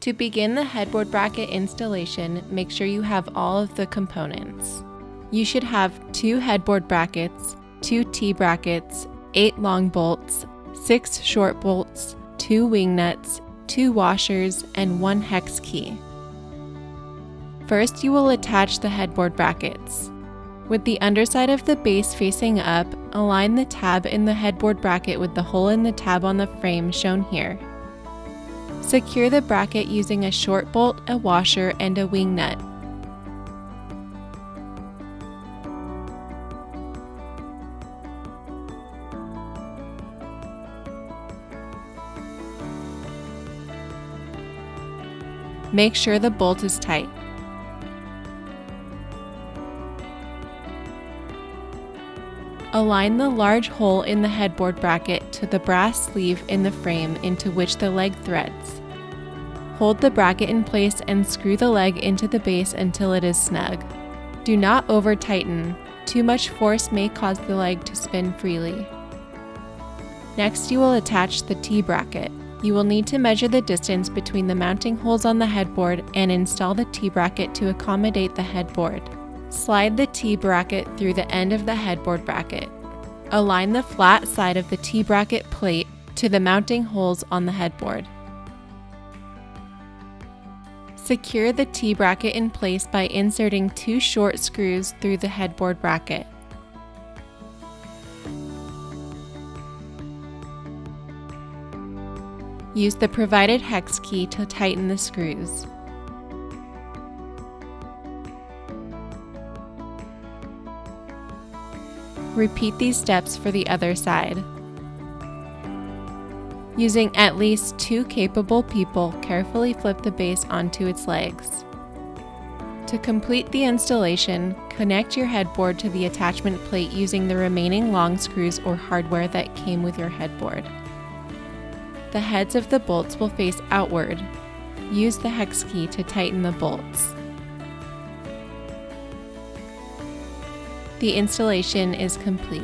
To begin the headboard bracket installation, make sure you have all of the components. You should have 2 headboard brackets, 2 T-brackets, 8 long bolts, 6 short bolts, 2 wing nuts, 2 washers, and 1 hex key. First, you will attach the headboard brackets. With the underside of the base facing up, align the tab in the headboard bracket with the hole in the tab on the frame shown here. Secure the bracket using a short bolt, a washer, and a wing nut. Make sure the bolt is tight. Align the large hole in the headboard bracket to the brass sleeve in the frame into which the leg threads. Hold the bracket in place and screw the leg into the base until it is snug. Do not over-tighten. Too much force may cause the leg to spin freely. Next, you will attach the T-bracket. You will need to measure the distance between the mounting holes on the headboard and install the T-bracket to accommodate the headboard. Slide the T-bracket through the end of the headboard bracket. Align the flat side of the T-bracket plate to the mounting holes on the headboard. Secure the T-bracket in place by inserting 2 short screws through the headboard bracket. Use the provided hex key to tighten the screws. Repeat these steps for the other side. Using at least 2 capable people, carefully flip the base onto its legs. To complete the installation, connect your headboard to the attachment plate using the remaining long screws or hardware that came with your headboard. The heads of the bolts will face outward. Use the hex key to tighten the bolts. The installation is complete.